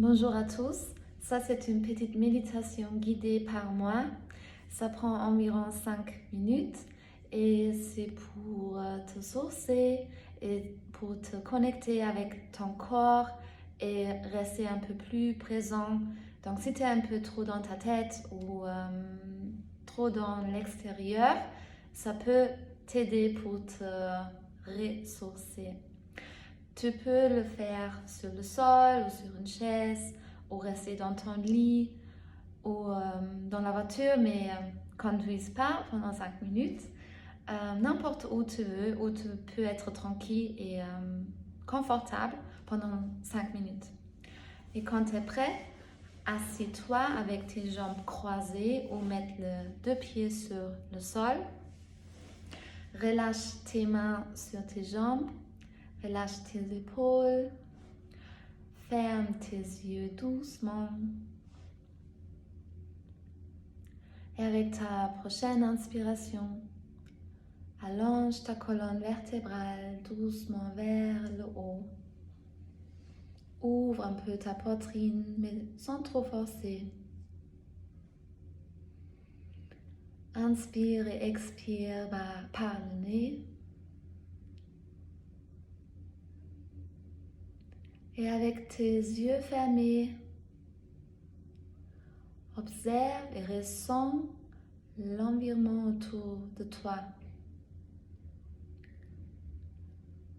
Bonjour à tous, ça c'est une petite méditation guidée par moi. Ça prend environ 5 minutes et c'est pour te sourcer et pour te connecter avec ton corps et rester un peu plus présent. Donc si tu es un peu trop dans ta tête ou trop dans l'extérieur, ça peut t'aider pour te ressourcer. Tu peux le faire sur le sol ou sur une chaise ou rester dans ton lit ou dans la voiture, mais conduise pas pendant 5 minutes. N'importe où tu veux, où tu peux être tranquille et confortable pendant 5 minutes. Et quand tu es prêt, assieds-toi avec tes jambes croisées ou mettre les deux pieds sur le sol. Relâche tes mains sur tes jambes. Relâche tes épaules, ferme tes yeux doucement. Et avec ta prochaine inspiration, allonge ta colonne vertébrale doucement vers le haut. Ouvre un peu ta poitrine, mais sans trop forcer. Inspire et expire par le nez. Et avec tes yeux fermés, observe et ressens l'environnement autour de toi.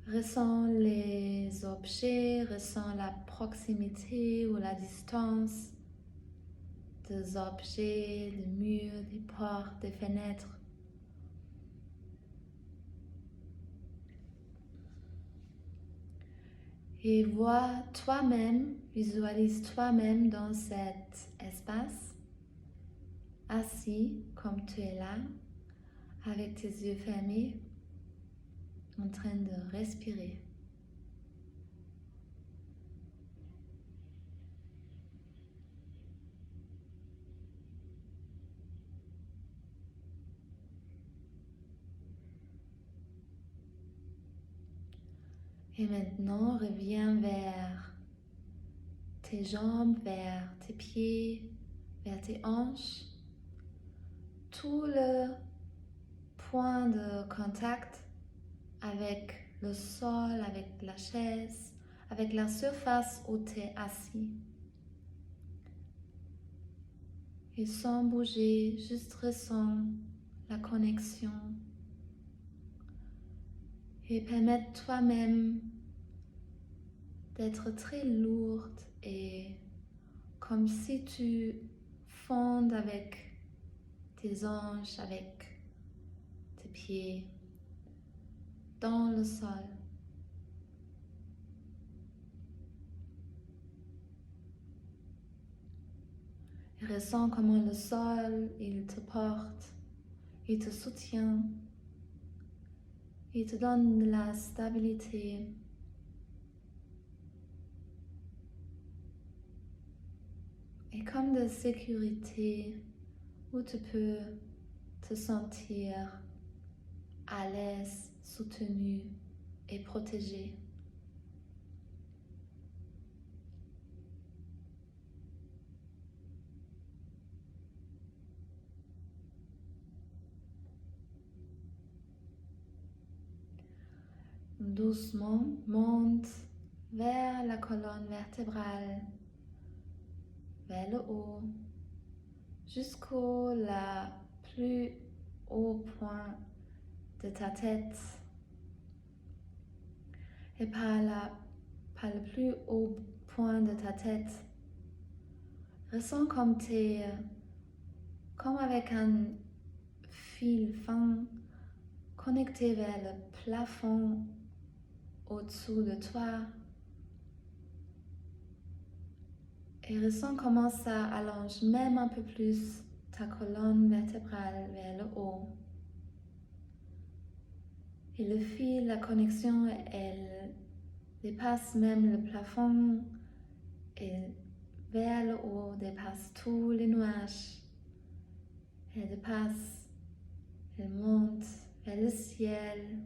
Ressens les objets, ressens la proximité ou la distance des objets, des murs, des portes, des fenêtres. Et vois toi-même, visualise toi-même dans cet espace, assis comme tu es là, avec tes yeux fermés, en train de respirer. Et maintenant, reviens vers tes jambes, vers tes pieds, vers tes hanches. Tout le point de contact avec le sol, avec la chaise, avec la surface où tu es assis. Et sans bouger, juste ressens la connexion. Et permets toi-même d'être très lourde et comme si tu fondes avec tes hanches, avec tes pieds dans le sol. Et ressens comment le sol, il te porte, il te soutient, il te donne de la stabilité. Et comme de sécurité où tu peux te sentir à l'aise, soutenu et protégé. Doucement, monte vers la colonne vertébrale, vers le haut, jusqu'au plus haut point de ta tête. Et par le plus haut point de ta tête, ressens comme avec un fil fin connecté vers le plafond au-dessous de toi. Et ressens comment ça allonge même un peu plus ta colonne vertébrale vers le haut. Et le fil, la connexion, elle dépasse même le plafond et vers le haut dépasse tous les nuages. Elle dépasse, elle monte vers le ciel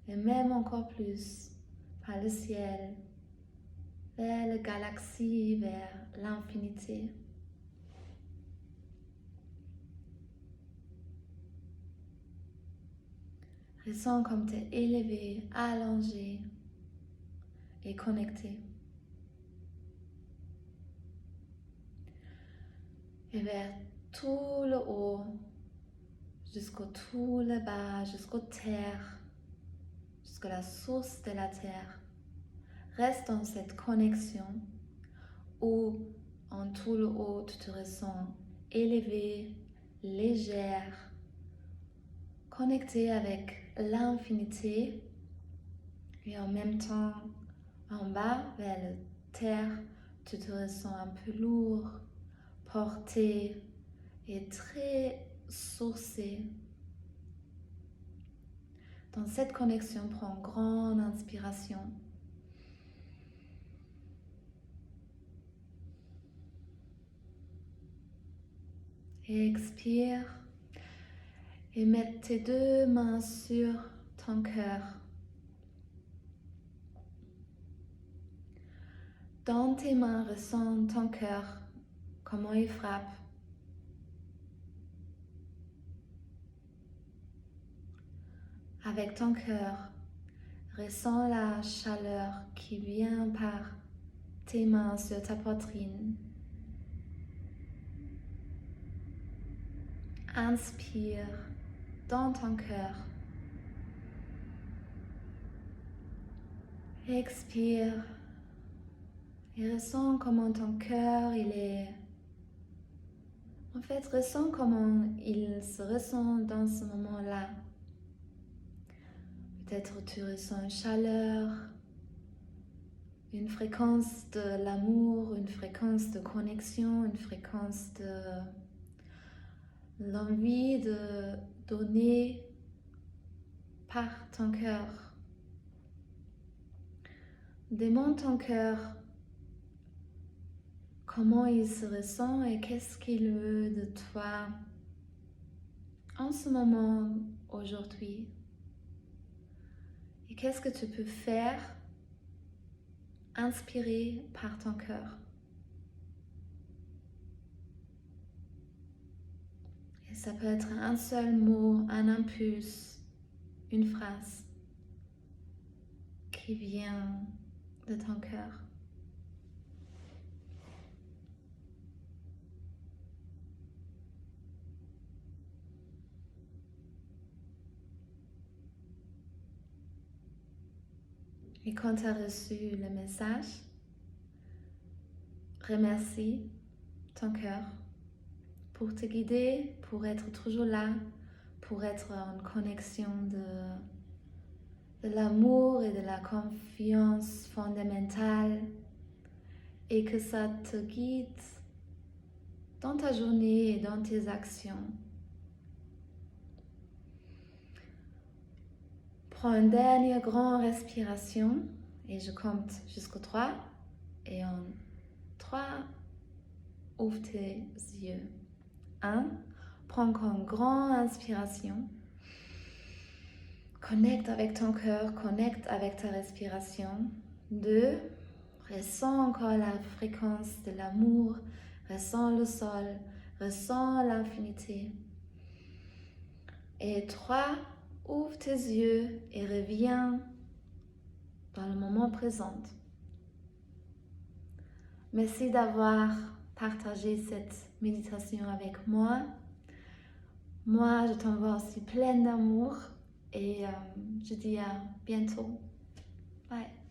et même encore plus par le ciel belle galaxie vers l'infinité. Ressens comme tu es élevé, allongé et connecté. Et vers tout le haut, jusqu'au tout le bas, jusqu'aux terres, jusqu'à la source de la terre. Reste dans cette connexion où en tout le haut, tu te ressens élevé, légère, connecté avec l'infinité et en même temps en bas vers la terre, tu te ressens un peu lourd, porté et très sourcé. Dans cette connexion, prends une grande inspiration. Et expire et mets tes deux mains sur ton cœur. Dans tes mains, ressens ton cœur, comment il frappe. Avec ton cœur, ressens la chaleur qui vient par tes mains sur ta poitrine. Inspire dans ton cœur. Expire et ressens comment ton cœur il est. En fait, ressens comment il se ressent dans ce moment-là. Peut-être tu ressens une chaleur, une fréquence de l'amour, une fréquence de connexion, une fréquence de l'envie de donner par ton cœur. Demande ton cœur comment il se ressent et qu'est-ce qu'il veut de toi en ce moment, aujourd'hui. Et qu'est-ce que tu peux faire inspiré par ton cœur. Et ça peut être un seul mot, un impulse, une phrase qui vient de ton cœur. Et quand tu as reçu le message, remercie ton cœur pour te guider, pour être toujours là, pour être en connexion de l'amour et de la confiance fondamentale et que ça te guide dans ta journée et dans tes actions. Prends une dernière grande respiration et je compte jusqu'au 3 et en 3, ouvre tes yeux. 1, prends encore une grande inspiration. Connecte avec ton cœur, connecte avec ta respiration. 2, ressens encore la fréquence de l'amour, ressens le sol, ressens l'infinité. Et 3, ouvre tes yeux et reviens dans le moment présent. Merci d'avoir partagé cette méditation avec moi. Moi, je t'envoie aussi plein d'amour et je dis à bientôt. Bye.